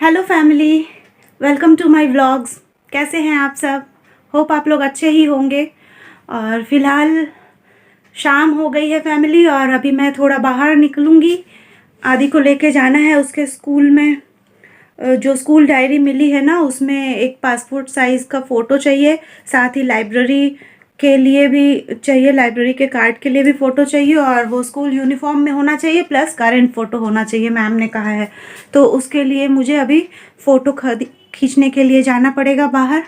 Hello family, welcome to my vlogs. कैसे हैं आप सब? होप आप लोग अच्छे ही होंगे। और फ़िलहाल शाम हो गई है फैमिली, और अभी मैं थोड़ा बाहर निकलूँगी। आदि को लेके जाना है उसके स्कूल में। जो स्कूल डायरी मिली है ना, उसमें एक पासपोर्ट साइज़ का फ़ोटो चाहिए, साथ ही लाइब्रेरी के लिए भी चाहिए, लाइब्रेरी के कार्ड के लिए भी फ़ोटो चाहिए, और वो स्कूल यूनिफॉर्म में होना चाहिए, प्लस करेंट फ़ोटो होना चाहिए, मैम ने कहा है। तो उसके लिए मुझे अभी फ़ोटो खींचने के लिए जाना पड़ेगा बाहर।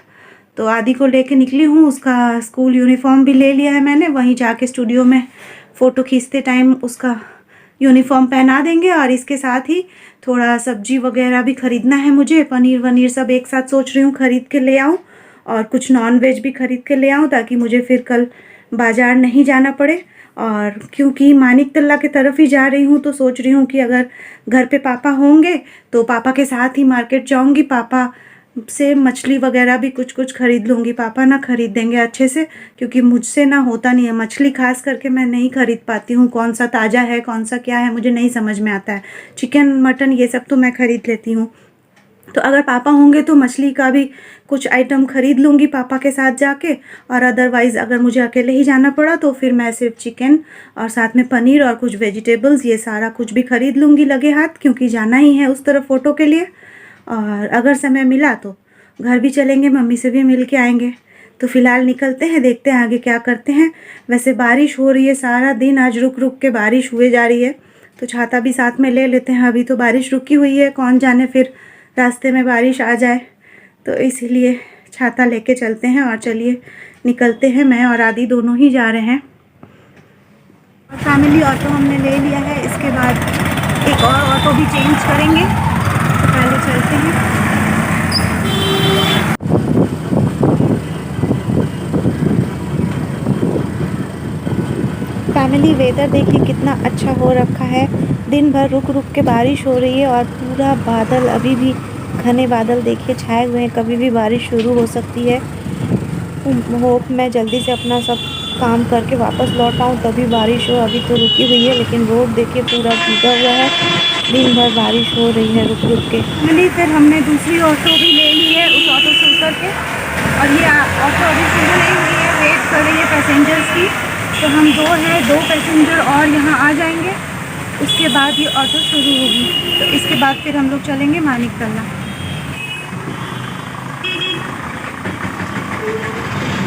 तो आदि को लेके निकली हूँ, उसका स्कूल यूनिफॉर्म भी ले लिया है मैंने। वहीं जाके स्टूडियो में फ़ोटो खींचते टाइम उसका यूनिफॉर्म पहना देंगे। और इसके साथ ही थोड़ा सब्जी वगैरह भी ख़रीदना है मुझे, पनीर वनीर सब एक साथ सोच रही हूँ ख़रीद के ले आऊँ, और कुछ नॉन वेज भी ख़रीद के ले आऊँ, ताकि मुझे फिर कल बाज़ार नहीं जाना पड़े। और क्योंकि मानिक तल्ला की तरफ ही जा रही हूँ, तो सोच रही हूँ कि अगर घर पे पापा होंगे तो पापा के साथ ही मार्केट जाऊँगी, पापा से मछली वगैरह भी कुछ कुछ ख़रीद लूँगी। पापा ना ख़रीद देंगे अच्छे से, क्योंकि मुझसे ना होता नहीं है मछली, खास करके मैं नहीं ख़रीद पाती हूँ। कौन सा ताज़ा है, कौन सा क्या है, मुझे नहीं समझ में आता है। चिकन मटन ये सब तो मैं ख़रीद लेती हूँ। तो अगर पापा होंगे तो मछली का भी कुछ आइटम ख़रीद लूँगी पापा के साथ जाके। और अदरवाइज़ अगर मुझे अकेले ही जाना पड़ा तो फिर मैं सिर्फ चिकन और साथ में पनीर और कुछ वेजिटेबल्स, ये सारा कुछ भी ख़रीद लूँगी लगे हाथ, क्योंकि जाना ही है उस तरफ फ़ोटो के लिए। और अगर समय मिला तो घर भी चलेंगे, मम्मी से भी मिल के आएंगे। तो फ़िलहाल निकलते हैं, देखते हैं आगे क्या करते हैं। वैसे बारिश हो रही है सारा दिन, आज रुक रुक के बारिश हुए जा रही है, तो छाता भी साथ में ले लेते हैं। अभी तो बारिश रुकी हुई है, कौन जाने फिर रास्ते में बारिश आ जाए, तो इसीलिए छाता लेके चलते हैं। और चलिए निकलते हैं, मैं और आदि दोनों ही जा रहे हैं। फैमिली ऑटो हमने ले लिया है, इसके बाद एक और ऑटो भी चेंज करेंगे। तो पहले चलते हैं। फैमिली वेदर देखिए कितना अच्छा हो रखा है। दिन भर रुक रुक के बारिश हो रही है, और पूरा बादल अभी भी घने बादल देखिए छाए हुए हैं, कभी भी बारिश शुरू हो सकती है। होप मैं जल्दी से अपना सब काम करके वापस लौट आऊँ तभी बारिश हो। अभी तो रुकी हुई है, लेकिन रोड देखिए पूरा भीगा हुआ है, दिन भर बारिश हो रही है रुक रुक के। फैमिली फिर हमने दूसरी ऑटो भी ले ली है, उस ऑटो से उतर के। और ये ऑटो अभी शुरू नहीं हुई है, वेट कर रही है पैसेंजर्स की। तो हम दो पैसेंजर और यहाँ आ जाएंगे, उसके बाद ये ऑटो शुरू होगी। तो इसके बाद फिर हम लोग चलेंगे मानिक तल्ला।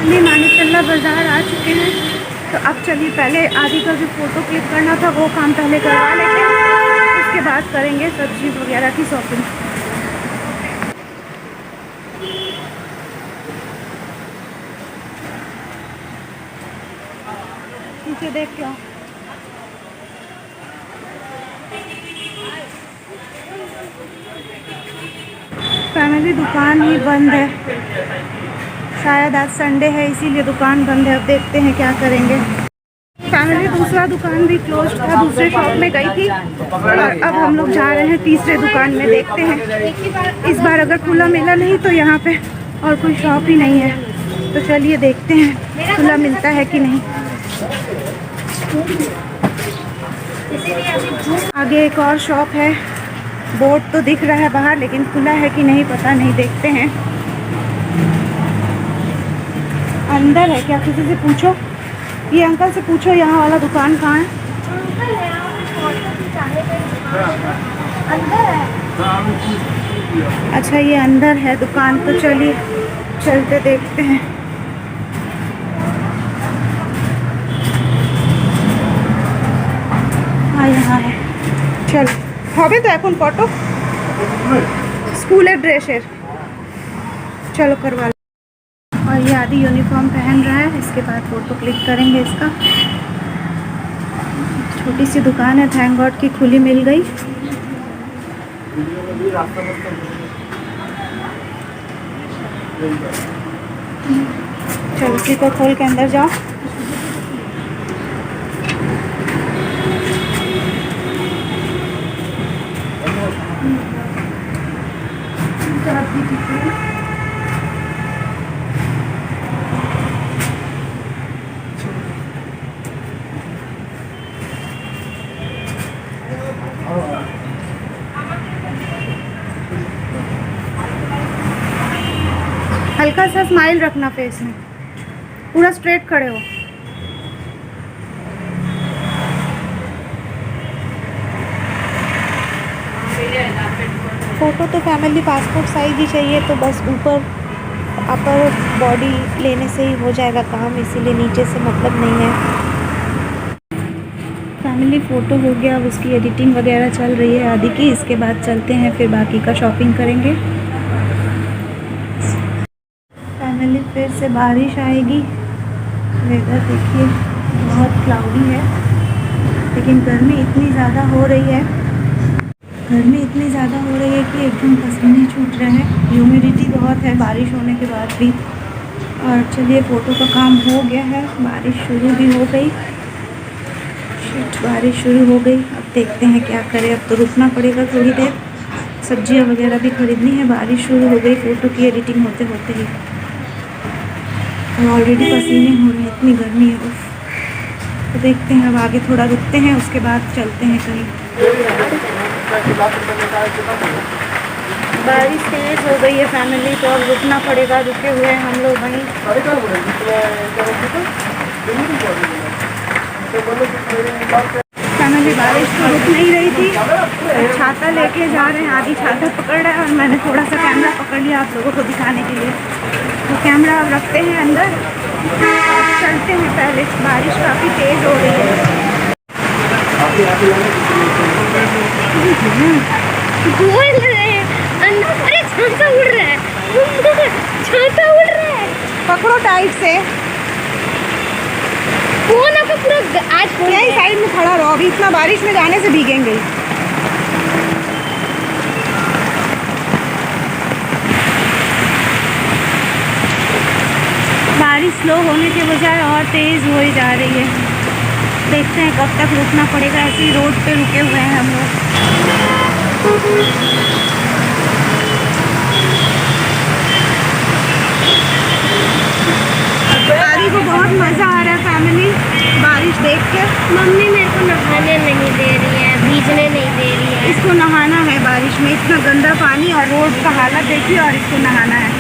हम मानिक तल्ला बाज़ार आ चुके हैं। तो अब चलिए पहले आदि का जो फ़ोटो क्लिक करना था वो काम पहले करवा लेते हैं, उसके बाद करेंगे सब्जी वगैरह की शॉपिंग। नीचे देख के आओ। फैमिली दुकान ही बंद है, शायद आज संडे है इसीलिए दुकान बंद है। अब देखते हैं क्या करेंगे। फैमिली दूसरा दुकान भी क्लोज था, दूसरे शॉप में गई थी, और अब हम लोग जा रहे हैं तीसरे दुकान में। देखते हैं इस बार अगर खुला मिला नहीं तो यहाँ पे और कोई शॉप ही नहीं है। तो चलिए देखते हैं खुला मिलता है कि नहीं। आगे एक और शॉप है, बोर्ड तो दिख रहा है बाहर, लेकिन खुला है कि नहीं पता नहीं, देखते हैं। अंदर है क्या? किसी से पूछो, ये अंकल से पूछो यहाँ वाला दुकान कहाँ है। अंदर है। अच्छा ये अंदर है दुकान, तो चलिए चलते देखते हैं। हाँ यहाँ है, चल হবে তো এখন ফটো स्कूल ड्रेसर, चलो करवा लो। और ये आदि यूनिफॉर्म पहन रहा है, इसके बाद फ़ोटो क्लिक करेंगे इसका। छोटी सी दुकान है, थैंक गॉड की खुली मिल गई। चलो इसी को खोल के अंदर जाओ। हल्का सा स्माइल रखना फेस में, पूरा स्ट्रेट खड़े हो। फ़ोटो तो फैमिली पासपोर्ट साइज ही चाहिए, तो बस ऊपर अपर बॉडी लेने से ही हो जाएगा काम, इसीलिए नीचे से मतलब नहीं है। फैमिली फ़ोटो हो गया, अब उसकी एडिटिंग वगैरह चल रही है आदि की। इसके बाद चलते हैं, फिर बाकी का शॉपिंग करेंगे। फैमिली फिर से बारिश आएगी, वेदर देखिए बहुत क्लाउडी है, लेकिन गर्मी इतनी ज़्यादा हो रही है, गर्मी इतनी ज़्यादा हो रही है कि एकदम पसीने छूट रहे हैं। ह्यूमिडिटी बहुत है बारिश होने के बाद भी। और चलिए, फ़ोटो का काम हो गया है, बारिश शुरू भी हो गई। बारिश शुरू हो गई, अब देखते हैं क्या करें। अब तो रुकना पड़ेगा थोड़ी देर, सब्जियां वगैरह भी खरीदनी है। बारिश शुरू हो गई फ़ोटो की एडिटिंग होते होते ही, ऑलरेडी पसीने हो रहे हैं, इतनी गर्मी है। उफ, तो देखते हैं, अब आगे थोड़ा रुकते हैं, उसके बाद चलते हैं कहीं। बारिश तेज़ हो गई है फैमिली, तो अब रुकना पड़ेगा। रुके हुए हैं हम लोग वहीं। फैमिली बारिश तो रुक नहीं रही थी, तो छाता लेके जा रहे हैं। आदि छाता पकड़ रहा है और मैंने थोड़ा सा कैमरा पकड़ लिया आप लोगों को दिखाने के लिए। तो कैमरा अब रखते हैं अंदर, चलते हैं। पहले बारिश काफ़ी तेज़ हो रही है। बोल रहे हैं अंदर, अरे छाता उड़ रहा है, छाता उड़ रहा है, पकड़ो टाइट से। फोन आपका पूरा आज फोन यही साइड में खड़ा रहो, अभी इतना बारिश में जाने से भीगेंगे। बारिश स्लो होने के बजाय और तेज़ हो ही जा रही है। देखते हैं कब तक रुकना पड़ेगा। ऐसे ही रोड पे रुके हुए हैं हम लोग। आदि को बहुत मज़ा आ रहा है फैमिली बारिश देख के। मम्मी मेरे को नहाने नहीं दे रही है, भीगने नहीं दे रही है। इसको नहाना है बारिश में, इतना गंदा पानी और रोड का हालत देखिए, और इसको नहाना है।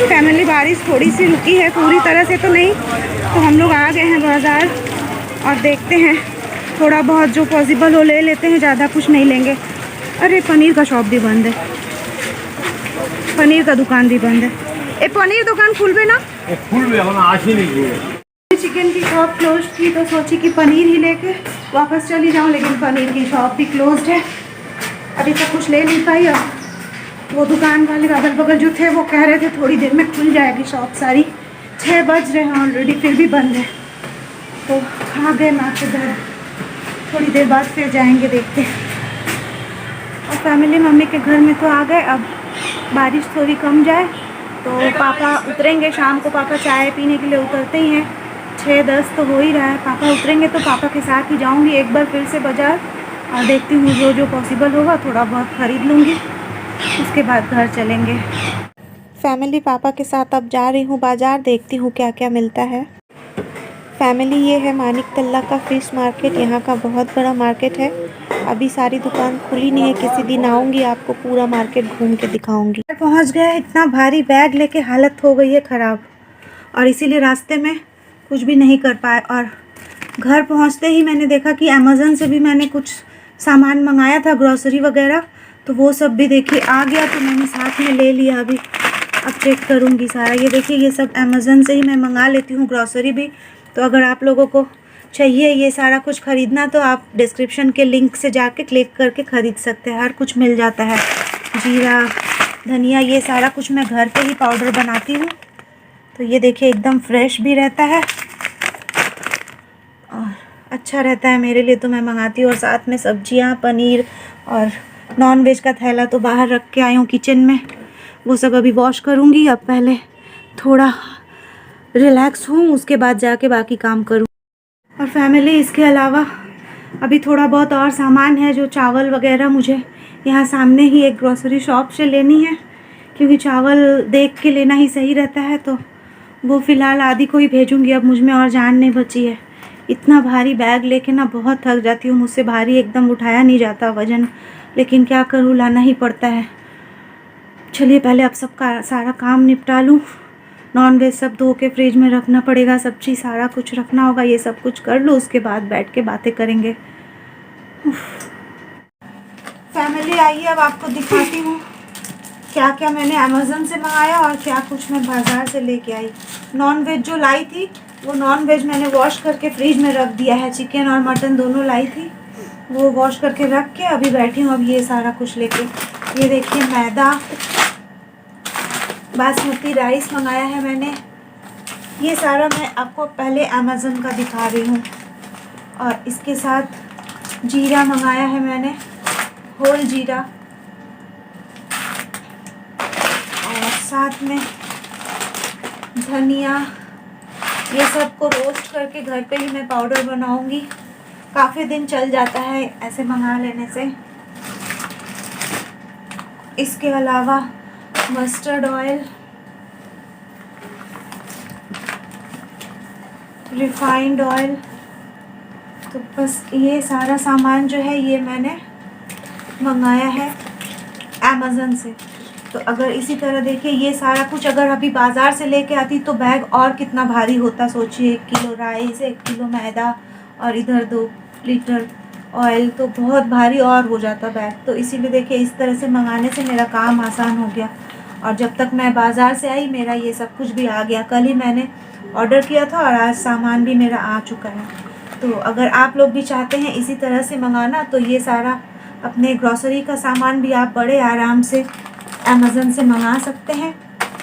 फैमिली बारिश थोड़ी सी रुकी है, पूरी तरह से तो नहीं। तो हम लोग आ गए हैं बाज़ार और देखते हैं, थोड़ा बहुत जो पॉसिबल हो ले लेते हैं, ज़्यादा कुछ नहीं लेंगे। अरे पनीर का शॉप भी बंद है, पनीर का दुकान भी बंद है। ए पनीर दुकान खुलबे ना? चिकन की शॉप क्लोज थी, तो सोची कि पनीर ही लेके वापस चली जाऊँ, लेकिन पनीर की शॉप भी क्लोज्ड है। अभी तक कुछ ले नहीं पाई। और वो दुकान वाले अगल बगल जो थे वो कह रहे थे थोड़ी देर में खुल जाएगी शॉप सारी। 6 बज रहे हैं ऑलरेडी, फिर भी बंद है। तो आ गए माँ के घर, थोड़ी देर बाद फिर जाएंगे, देखते हैं। और फैमिली मम्मी के घर में तो आ गए। अब बारिश थोड़ी कम जाए तो पापा उतरेंगे। शाम को पापा चाय पीने के लिए उतरते ही हैं, 6-10 तो हो ही रहा है। पापा उतरेंगे तो पापा के साथ ही जाऊंगी एक बार फिर से बाज़ार, और देखती हूँ जो जो पॉसिबल होगा थोड़ा बहुत ख़रीद लूँगी, उसके बाद घर चलेंगे। फैमिली पापा के साथ अब जा रही हूँ बाज़ार, देखती हूँ क्या क्या मिलता है। फैमिली ये है मानिक तल्ला का फ़िश मार्केट, यहाँ का बहुत बड़ा मार्केट है। अभी सारी दुकान खुली नहीं है, किसी दिन आऊँगी आपको पूरा मार्केट घूम के दिखाऊँगी। पहुँच गए, इतना भारी बैग लेके हालत हो गई है ख़राब, और इसीलिए रास्ते में कुछ भी नहीं कर पाए। और घर पहुँचते ही मैंने देखा कि अमेज़न से भी मैंने कुछ सामान मंगाया था, ग्रॉसरी वगैरह, तो वो सब भी देखिए आ गया, तो मैंने साथ में ले लिया। अभी अब चेक करूँगी सारा। ये देखिए, ये सब अमेज़न से ही मैं मंगा लेती हूँ, ग्रॉसरी भी। तो अगर आप लोगों को चाहिए ये सारा कुछ ख़रीदना, तो आप डिस्क्रिप्शन के लिंक से जाके क्लिक करके ख़रीद सकते हैं, हर कुछ मिल जाता है। जीरा, धनिया, ये सारा कुछ मैं घर पे ही पाउडर बनाती हूँ। तो ये देखिए एकदम फ्रेश भी रहता है और अच्छा रहता है मेरे लिए, तो मैं मंगाती हूँ। और साथ में सब्जियाँ, पनीर और नॉन वेज का थैला तो बाहर रख के आई हूँ किचन में, वो सब अभी वॉश करूँगी। अब पहले थोड़ा रिलैक्स हूँ, उसके बाद जाके बाकी काम करूँ। और फैमिली इसके अलावा अभी थोड़ा बहुत और सामान है, जो चावल वगैरह मुझे यहाँ सामने ही एक ग्रोसरी शॉप से लेनी है, क्योंकि चावल देख के लेना ही सही रहता है। तो वो फ़िलहाल आदि को ही भेजूँगी, अब मुझ में और जान नहीं बची है। इतना भारी बैग लेके ना बहुत थक जाती हूँ, मुझसे भारी एकदम उठाया नहीं जाता वज़न, लेकिन क्या करूँ, लाना ही पड़ता है। चलिए पहले अब सबका सारा काम निपटा लूँ। नॉन वेज सब धो के फ्रिज में रखना पड़ेगा, सब्ज़ी सारा कुछ रखना होगा, ये सब कुछ कर लूँ, उसके बाद बैठ के बातें करेंगे। फैमिली आइए, अब आपको दिखाती हूँ क्या क्या मैंने अमेज़न से मंगाया और क्या कुछ मैं बाज़ार से लेके आई। नॉन वेज जो लाई थी वो नॉन वेज मैंने वॉश करके फ्रिज में रख दिया है। चिकन और मटन दोनों लाई थी, वो वॉश करके रख के अभी बैठी हूँ अब ये सारा कुछ लेके। ये देखिए मैदा, बासमती राइस मंगाया है मैंने। ये सारा मैं आपको पहले अमेज़न का दिखा रही हूँ। और इसके साथ जीरा मंगाया है मैंने, होल जीरा, और साथ में धनिया। ये सब को रोस्ट करके घर पे ही मैं पाउडर बनाऊंगी। काफ़ी दिन चल जाता है ऐसे मंगा लेने से। इसके अलावा मस्टर्ड ऑयल, रिफाइंड ऑयल, तो बस ये सारा सामान जो है ये मैंने मंगाया है अमेज़न से। तो अगर इसी तरह देखिए ये सारा कुछ अगर अभी बाज़ार से लेके आती तो बैग और कितना भारी होता, सोचिए। 1 किलो राइस, 1 किलो मैदा और इधर 2 लीटर ऑयल, तो बहुत भारी और हो जाता बैग। तो इसीलिए देखिए इस तरह से मंगाने से मेरा काम आसान हो गया। और जब तक मैं बाज़ार से आई मेरा ये सब कुछ भी आ गया। कल ही मैंने ऑर्डर किया था और आज सामान भी मेरा आ चुका है। तो अगर आप लोग भी चाहते हैं इसी तरह से मंगाना तो ये सारा अपने ग्रॉसरी का सामान भी आप बड़े आराम से अमेज़न से मंगा सकते हैं।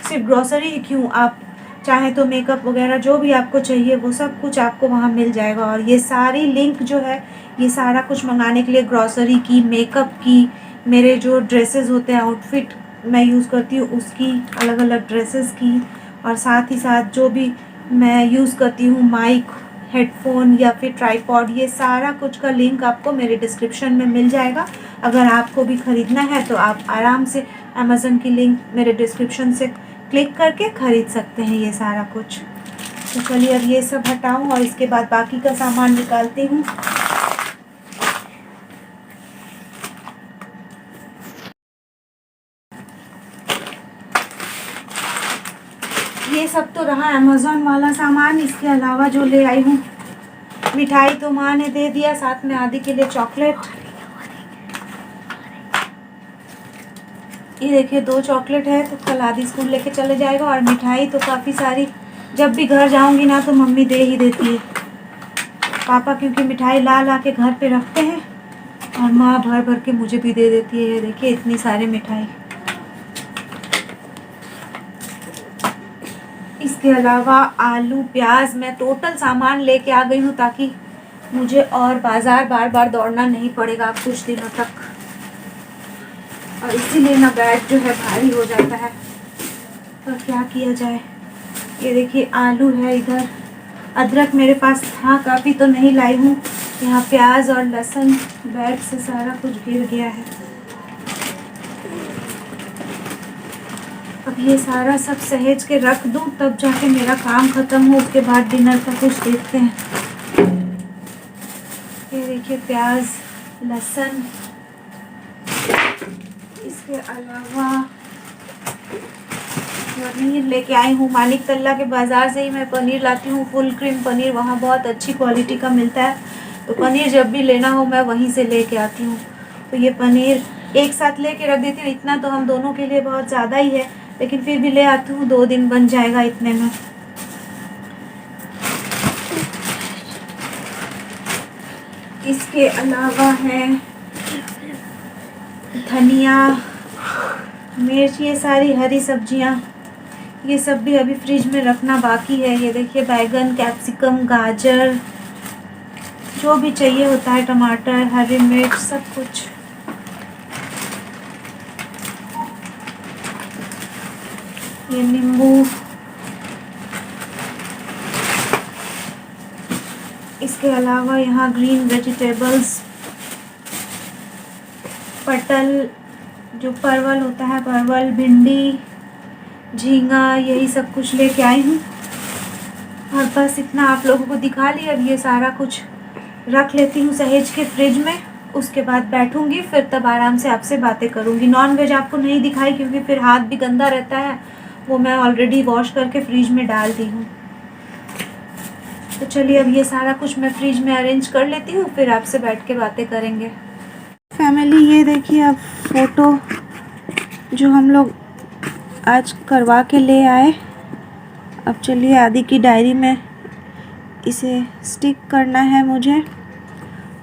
सिर्फ ग्रॉसरी ही क्यों, आप चाहें तो मेकअप वगैरह जो भी आपको चाहिए वो सब कुछ आपको वहाँ मिल जाएगा। और ये सारी लिंक जो है ये सारा कुछ मंगाने के लिए, ग्रॉसरी की, मेकअप की, मेरे जो ड्रेसेस होते हैं, आउटफिट मैं यूज़ करती हूँ उसकी, अलग अलग ड्रेसेस की, और साथ ही साथ जो भी मैं यूज़ करती हूँ, माइक, हेडफोन या फिर ट्राइपॉड, ये सारा कुछ का लिंक आपको मेरे डिस्क्रिप्शन में मिल जाएगा। अगर आपको भी ख़रीदना है तो आप आराम से अमेज़न की लिंक मेरे डिस्क्रिप्शन से क्लिक करके ख़रीद सकते हैं ये सारा कुछ। तो चलिए अब ये सब हटाऊं और इसके बाद बाकी का सामान निकालती हूँ। ये सब तो रहा अमेज़न वाला सामान। इसके अलावा जो ले आई हूँ, मिठाई तो माँ ने दे दिया, साथ में आदि के लिए चॉकलेट। ये देखिए 2 चॉकलेट है, तो कल आदि स्कूल लेके चले जाएगा। और मिठाई तो काफ़ी सारी, जब भी घर जाऊंगी ना तो मम्मी दे ही देती है। पापा क्योंकि मिठाई ला ला के घर पे रखते हैं और माँ भर भर के मुझे भी दे देती है। ये देखिए इतनी सारी मिठाई। इसके अलावा आलू, प्याज, मैं टोटल सामान लेके आ गई हूँ ताकि मुझे और बाज़ार बार बार दौड़ना नहीं पड़ेगा कुछ दिनों तक। और इसीलिए ना बैग जो है भारी हो जाता है, पर क्या किया जाए। ये देखिए आलू है, इधर अदरक मेरे पास था काफ़ी तो नहीं लाई हूँ। यहाँ प्याज और लहसुन बैग से सारा कुछ गिर गया है। अब ये सारा सब सहेज के रख दूँ तब जाके मेरा काम ख़त्म हो, उसके बाद डिनर का कुछ देखते हैं। ये देखिए प्याज, लहसुन। इसके अलावा पनीर लेके आई हूँ। मानिक तल्ला के बाज़ार से ही मैं पनीर लाती हूँ, फुल क्रीम पनीर, वहाँ बहुत अच्छी क्वालिटी का मिलता है। तो पनीर जब भी लेना हो मैं वहीं से लेके आती हूँ। तो ये पनीर एक साथ लेके रख देती हूँ। इतना तो हम दोनों के लिए बहुत ज़्यादा ही है, लेकिन फिर भी ले आती हूँ, 2 दिन बन जाएगा इतने में। इसके अलावा है धनिया, मिर्च, ये सारी हरी सब्जियाँ, ये सब भी अभी फ्रिज में रखना बाकी है। ये देखिए बैगन, कैप्सिकम, गाजर, जो भी चाहिए होता है, टमाटर, हरी मिर्च, सब कुछ। ये नींबू। इसके अलावा यहाँ ग्रीन वेजिटेबल्स, पटल, जो परवल होता है, परवल, भिंडी, झींगा, यही सब कुछ लेके आई हूँ। और बस इतना आप लोगों को दिखा लिया। अब ये सारा कुछ रख लेती हूँ सहेज के फ्रिज में, उसके बाद बैठूंगी फिर तब आराम से आपसे बातें करूँगी। नॉन वेज आपको नहीं दिखाई क्योंकि फिर हाथ भी गंदा रहता है, वो मैं ऑलरेडी वॉश करके फ्रिज में डाल दी हूँ। तो चलिए अब ये सारा कुछ मैं फ्रिज में अरेंज कर लेती हूँ, फिर आपसे बैठ के बातें करेंगे। फैमिली ये देखिए अब फ़ोटो जो हम लोग आज करवा के ले आए, अब चलिए आदि की डायरी में इसे स्टिक करना है मुझे,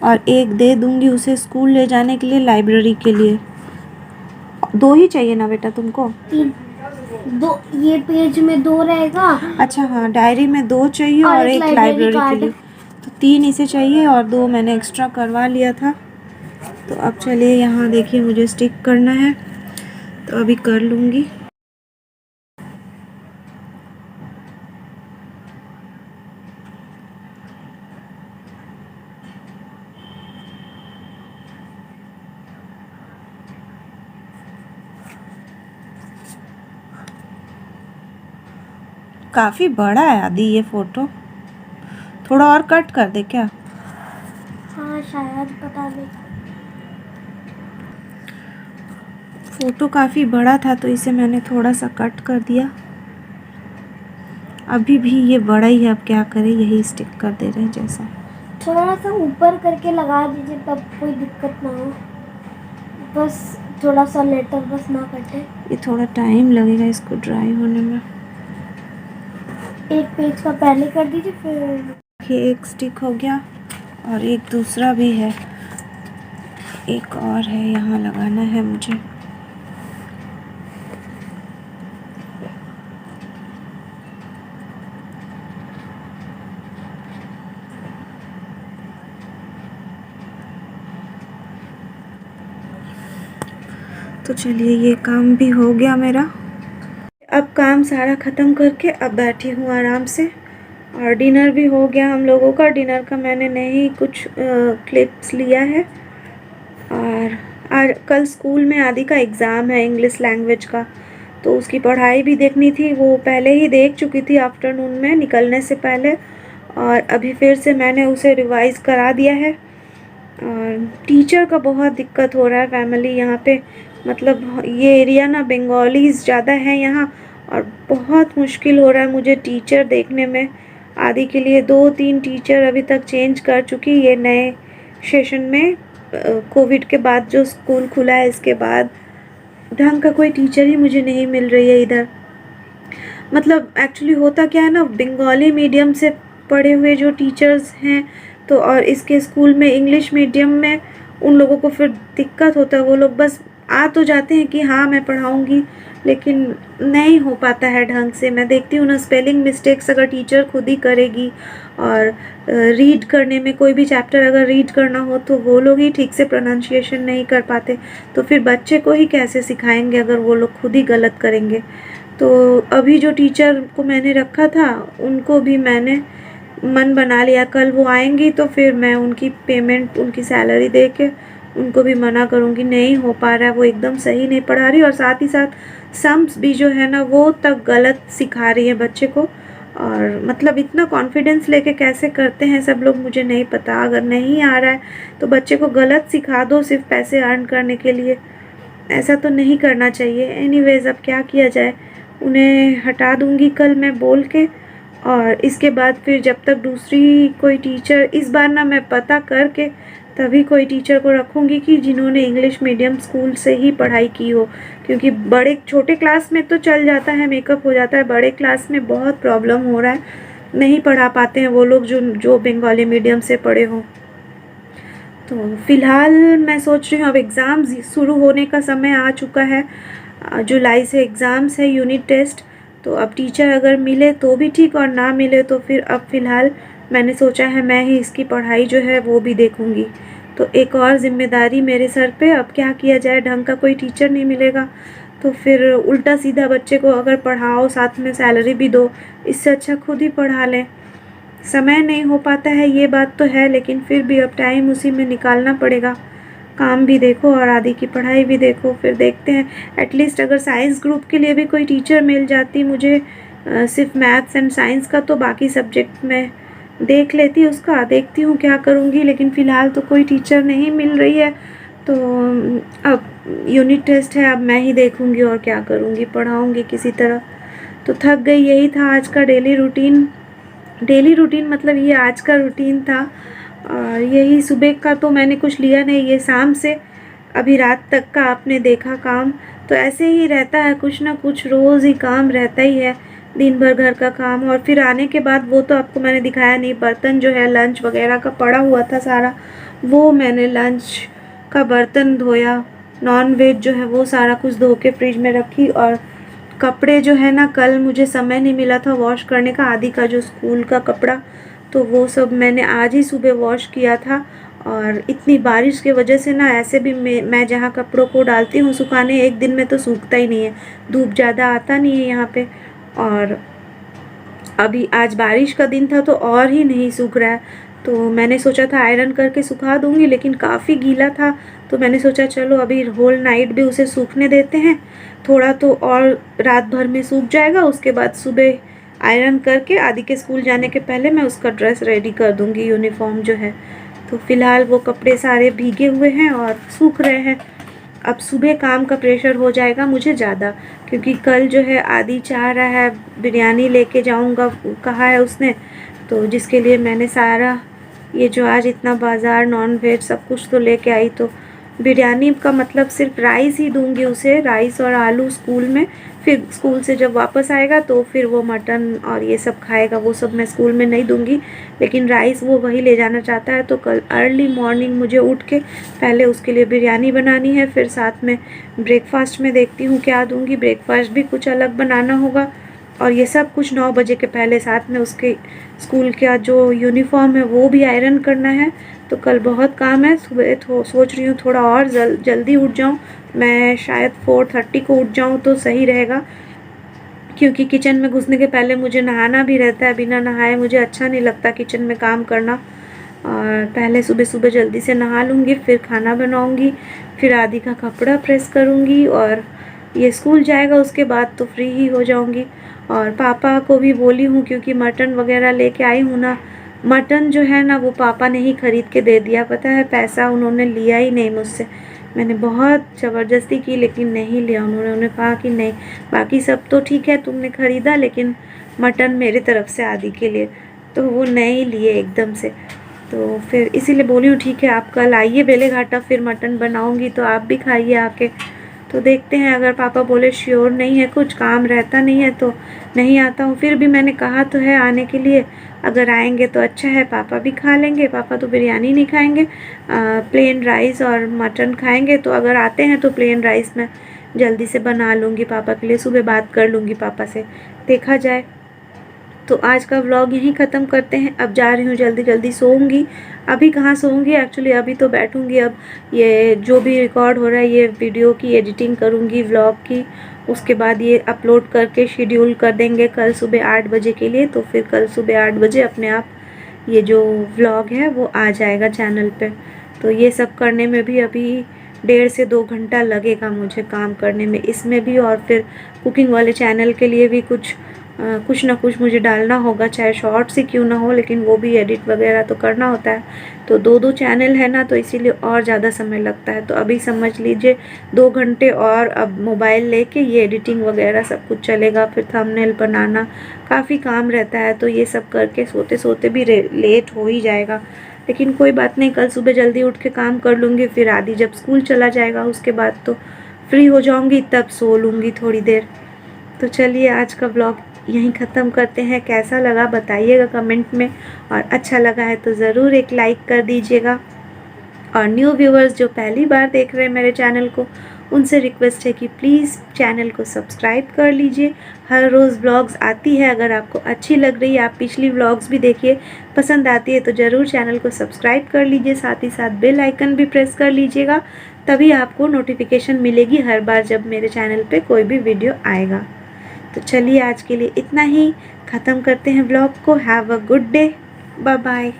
और एक दे दूंगी उसे स्कूल ले जाने के लिए, लाइब्रेरी के लिए। 2 ही चाहिए ना बेटा तुमको? 3 2 ये पेज में 2 रहेगा। अच्छा हाँ, डायरी में 2 चाहिए और एक लाइब्रेरी के लिए, तो 3 इसे चाहिए और 2 मैंने एक्स्ट्रा करवा लिया था। तो अब चलिए यहाँ देखिए मुझे स्टिक करना है, तो अभी कर लूँगी। काफ़ी बड़ा है आदि ये फ़ोटो, थोड़ा और कट कर दे क्या? हाँ शायद, पता नहीं। फ़ोटो काफ़ी बड़ा था तो इसे मैंने थोड़ा सा कट कर दिया। अभी भी ये बड़ा ही है, अब क्या करें, यही स्टिक कर दे रहे हैं जैसा। थोड़ा सा ऊपर करके लगा दीजिए तब कोई दिक्कत ना हो, बस थोड़ा सा लेटर बस ना कटे। ये थोड़ा टाइम लगेगा इसको ड्राई होने में। एक पेज का पहले कर दीजिए फिर। ये एक स्टिक हो गया और एक दूसरा भी है, एक और है, यहाँ लगाना है मुझे। तो चलिए ये काम भी हो गया मेरा। अब काम सारा ख़त्म करके अब बैठी हूँ आराम से, और डिनर भी हो गया हम लोगों का। डिनर का मैंने नहीं कुछ क्लिप्स लिया है। और आज कल स्कूल में आदि का एग्ज़ाम है इंग्लिश लैंग्वेज का, तो उसकी पढ़ाई भी देखनी थी। वो पहले ही देख चुकी थी आफ्टरनून में निकलने से पहले, और अभी फिर से मैंने उसे रिवाइज़ करा दिया है। और टीचर का बहुत दिक्कत हो रहा है फैमिली यहाँ पे, मतलब ये एरिया ना बंगालीज़ ज़्यादा है यहाँ, और बहुत मुश्किल हो रहा है मुझे टीचर देखने में। आदि के लिए 2-3 टीचर अभी तक चेंज कर चुकी, ये नए सेशन में कोविड के बाद जो स्कूल खुला है इसके बाद ढंग का कोई टीचर ही मुझे नहीं मिल रही है इधर। मतलब एक्चुअली होता क्या है ना, बंगाली मीडियम से पढ़े हुए जो टीचर्स हैं तो, और इसके स्कूल में इंग्लिश मीडियम में, उन लोगों को फिर दिक्कत होता है। वो लोग बस आ तो जाते हैं कि हाँ मैं पढ़ाऊँगी, लेकिन नहीं हो पाता है ढंग से। मैं देखती हूँ ना, स्पेलिंग मिस्टेक्स अगर टीचर खुद ही करेगी, और रीड करने में कोई भी चैप्टर अगर रीड करना हो तो वो लोग ही ठीक से प्रोनाउंसिएशन नहीं कर पाते, तो फिर बच्चे को ही कैसे सिखाएंगे अगर वो लोग खुद ही गलत करेंगे। तो अभी जो टीचर को मैंने रखा था उनको भी मैंने मन बना लिया, कल वो आएंगी तो फिर मैं उनकी पेमेंट, उनकी सैलरी दे के उनको भी मना करूँगी, नहीं हो पा रहा है, वो एकदम सही नहीं पढ़ा रही, और साथ ही साथ सम्स भी जो है ना वो तक गलत सिखा रही है बच्चे को। और मतलब इतना कॉन्फिडेंस लेके कैसे करते हैं सब लोग मुझे नहीं पता। अगर नहीं आ रहा है तो बच्चे को गलत सिखा दो सिर्फ पैसे अर्न करने के लिए, ऐसा तो नहीं करना चाहिए। एनीवेज अब क्या किया जाए, उन्हें हटा दूँगी कल मैं बोल के, और इसके बाद फिर जब तक दूसरी कोई टीचर, इस बार ना मैं पता करके तभी कोई टीचर को रखूँगी कि जिन्होंने इंग्लिश मीडियम स्कूल से ही पढ़ाई की हो, क्योंकि बड़े छोटे क्लास में तो चल जाता है, मेकअप हो जाता है, बड़े क्लास में बहुत प्रॉब्लम हो रहा है, नहीं पढ़ा पाते हैं वो लोग जो बंगाली मीडियम से पढ़े हों। तो फ़िलहाल मैं सोच रही हूँ अब एग्ज़ाम्स शुरू होने का समय आ चुका है, जुलाई से एग्ज़ाम्स है, यूनिट टेस्ट। तो अब टीचर अगर मिले तो भी ठीक, और ना मिले तो फिर अब फ़िलहाल मैंने सोचा है मैं ही इसकी पढ़ाई जो है वो भी देखूँगी। तो एक और ज़िम्मेदारी मेरे सर पे, अब क्या किया जाए, ढंग का कोई टीचर नहीं मिलेगा तो फिर उल्टा सीधा बच्चे को अगर पढ़ाओ साथ में सैलरी भी दो, इससे अच्छा खुद ही पढ़ा लें। समय नहीं हो पाता है ये बात तो है, लेकिन फिर भी अब टाइम उसी में निकालना पड़ेगा। काम भी देखो और आदि की पढ़ाई भी देखो, फिर देखते हैं। एटलीस्ट अगर साइंस ग्रुप के लिए भी कोई टीचर मिल जाती मुझे सिर्फ मैथ्स एंड साइंस का, तो बाकी सब्जेक्ट में देख लेती उसका, देखती हूँ क्या करूँगी। लेकिन फ़िलहाल तो कोई टीचर नहीं मिल रही है, तो अब यूनिट टेस्ट है, अब मैं ही देखूँगी और क्या करूँगी, पढ़ाऊँगी किसी तरह। तो थक गई, यही था आज का डेली रूटीन मतलब ये आज का रूटीन था। और यही सुबह का तो मैंने कुछ लिया नहीं, ये शाम से अभी रात तक का आपने देखा काम। तो ऐसे ही रहता है, कुछ ना कुछ रोज़ ही काम रहता ही है, दिन भर घर का काम। और फिर आने के बाद वो तो आपको मैंने दिखाया नहीं, बर्तन जो है लंच वगैरह का पड़ा हुआ था सारा, वो मैंने लंच का बर्तन धोया, नॉन वेज जो है वो सारा कुछ धो के फ्रिज में रखी। और कपड़े जो है ना, कल मुझे समय नहीं मिला था वॉश करने का, आदि का जो स्कूल का कपड़ा, तो वो सब मैंने आज ही सुबह वॉश किया था। और इतनी बारिश की वजह से ना, ऐसे भी मैं जहाँ कपड़ों को डालती हूँ सुखाने, एक दिन में तो सूखता ही नहीं है, धूप ज़्यादा आता नहीं है यहाँ पे। और अभी आज बारिश का दिन था तो और ही नहीं सूख रहा है, तो मैंने सोचा था आयरन करके सुखा दूँगी, लेकिन काफ़ी गीला था, तो मैंने सोचा चलो अभी होल नाइट भी उसे सूखने देते हैं, थोड़ा तो और रात भर में सूख जाएगा। उसके बाद सुबह आयरन करके आदि के स्कूल जाने के पहले मैं उसका ड्रेस रेडी कर दूँगी, यूनिफॉर्म जो है। तो फ़िलहाल वो कपड़े सारे भीगे हुए हैं और सूख रहे हैं। अब सुबह काम का प्रेशर हो जाएगा मुझे ज़्यादा, क्योंकि कल जो है आदि चाह रहा है बिरयानी लेके जाऊंगा, कहा है उसने, तो जिसके लिए मैंने सारा ये जो आज इतना बाज़ार नॉन वेज सब कुछ तो लेके आई। तो बिरयानी का मतलब सिर्फ राइस ही दूंगी उसे, राइस और आलू स्कूल में, फिर स्कूल से जब वापस आएगा तो फिर वो मटन और ये सब खाएगा, वो सब मैं स्कूल में नहीं दूंगी। लेकिन राइस वो वही ले जाना चाहता है, तो कल अर्ली मॉर्निंग मुझे उठ के पहले उसके लिए बिरयानी बनानी है, फिर साथ में ब्रेकफास्ट में देखती हूँ क्या दूँगी, ब्रेकफास्ट भी कुछ अलग बनाना होगा। और ये सब कुछ 9 बजे के पहले, साथ में उसके स्कूल का जो यूनिफॉर्म है वो भी आयरन करना है। तो कल बहुत काम है, सुबह सोच रही हूँ थोड़ा और जल्दी उठ जाऊँ, मैं शायद 4:30 को उठ जाऊँ तो सही रहेगा, क्योंकि किचन में घुसने के पहले मुझे नहाना भी रहता है, बिना नहाए मुझे अच्छा नहीं लगता किचन में काम करना। और पहले सुबह सुबह जल्दी से नहा लूँगी, फिर खाना बनाऊँगी, फिर आदि का कपड़ा प्रेस करूँगी, और ये स्कूल जाएगा उसके बाद तो फ्री ही हो जाऊँगी। और पापा को भी बोली हूँ, क्योंकि मटन वगैरह लेके आई हूँ ना, मटन जो है ना वो पापा ने ही ख़रीद के दे दिया, पता है, पैसा उन्होंने लिया ही नहीं मुझसे। मैंने बहुत ज़बरदस्ती की लेकिन नहीं लिया उन्होंने कहा कि नहीं, बाकी सब तो ठीक है तुमने ख़रीदा, लेकिन मटन मेरे तरफ से आदि के लिए, तो वो नहीं लिए एकदम से। तो फिर इसीलिए बोली हूँ ठीक है आप कल आइए बेलेघाटा, फिर मटन बनाऊँगी तो आप भी खाइए आके। तो देखते हैं, अगर पापा बोले श्योर नहीं है, कुछ काम रहता नहीं है तो नहीं आता हूँ। फिर भी मैंने कहा तो है आने के लिए, अगर आएंगे तो अच्छा है, पापा भी खा लेंगे, पापा तो बिरयानी नहीं खाएंगे, प्लेन राइस और मटन खाएंगे। तो अगर आते हैं तो प्लेन राइस मैं जल्दी से बना लूँगी पापा के लिए, सुबह बात कर लूँगी पापा से, देखा जाए। तो आज का व्लॉग यहीं ख़त्म करते हैं, अब जा रही हूँ जल्दी जल्दी सोऊंगी। अभी कहाँ सोऊंगी एक्चुअली, अभी तो बैठूंगी, अब ये जो भी रिकॉर्ड हो रहा है ये वीडियो की एडिटिंग करूँगी व्लॉग की, उसके बाद ये अपलोड करके शेड्यूल कर देंगे कल सुबह 8 बजे के लिए। तो फिर कल सुबह 8 बजे अपने आप ये जो व्लॉग है वो आ जाएगा चैनल पे। तो ये सब करने में भी अभी 1.5 से 2 घंटा लगेगा मुझे काम करने में, इसमें भी, और फिर कुकिंग वाले चैनल के लिए भी कुछ ना कुछ मुझे डालना होगा, चाहे शॉर्ट्स ही क्यों ना हो, लेकिन वो भी एडिट वगैरह तो करना होता है। तो 2 चैनल है ना, तो इसीलिए और ज़्यादा समय लगता है। तो अभी समझ लीजिए 2 घंटे और अब मोबाइल लेके ये एडिटिंग वगैरह सब कुछ चलेगा, फिर थंबनेल बनाना, काफ़ी काम रहता है। तो ये सब करके सोते सोते भी लेट हो ही जाएगा, लेकिन कोई बात नहीं, कल सुबह जल्दी उठ के काम कर लूँगी। फिर आदि जब स्कूल चला जाएगा उसके बाद तो फ्री हो जाऊँगी, तब सो लूँगी थोड़ी देर। तो चलिए आज का व्लॉग यहीं ख़त्म करते हैं, कैसा लगा बताइएगा कमेंट में, और अच्छा लगा है तो ज़रूर एक लाइक कर दीजिएगा। और न्यू व्यूवर्स जो पहली बार देख रहे हैं मेरे चैनल को, उनसे रिक्वेस्ट है कि प्लीज़ चैनल को सब्सक्राइब कर लीजिए। हर रोज़ व्लॉग्स आती है, अगर आपको अच्छी लग रही है, आप पिछली व्लॉग्स भी देखिए, पसंद आती है तो ज़रूर चैनल को सब्सक्राइब कर लीजिए, साथ ही साथ बेल आइकन भी प्रेस कर लीजिएगा, तभी आपको नोटिफिकेशन मिलेगी हर बार जब मेरे चैनल पर कोई भी वीडियो आएगा। तो चलिए आज के लिए इतना ही, ख़त्म करते हैं व्लॉग को। Have a good day, bye bye.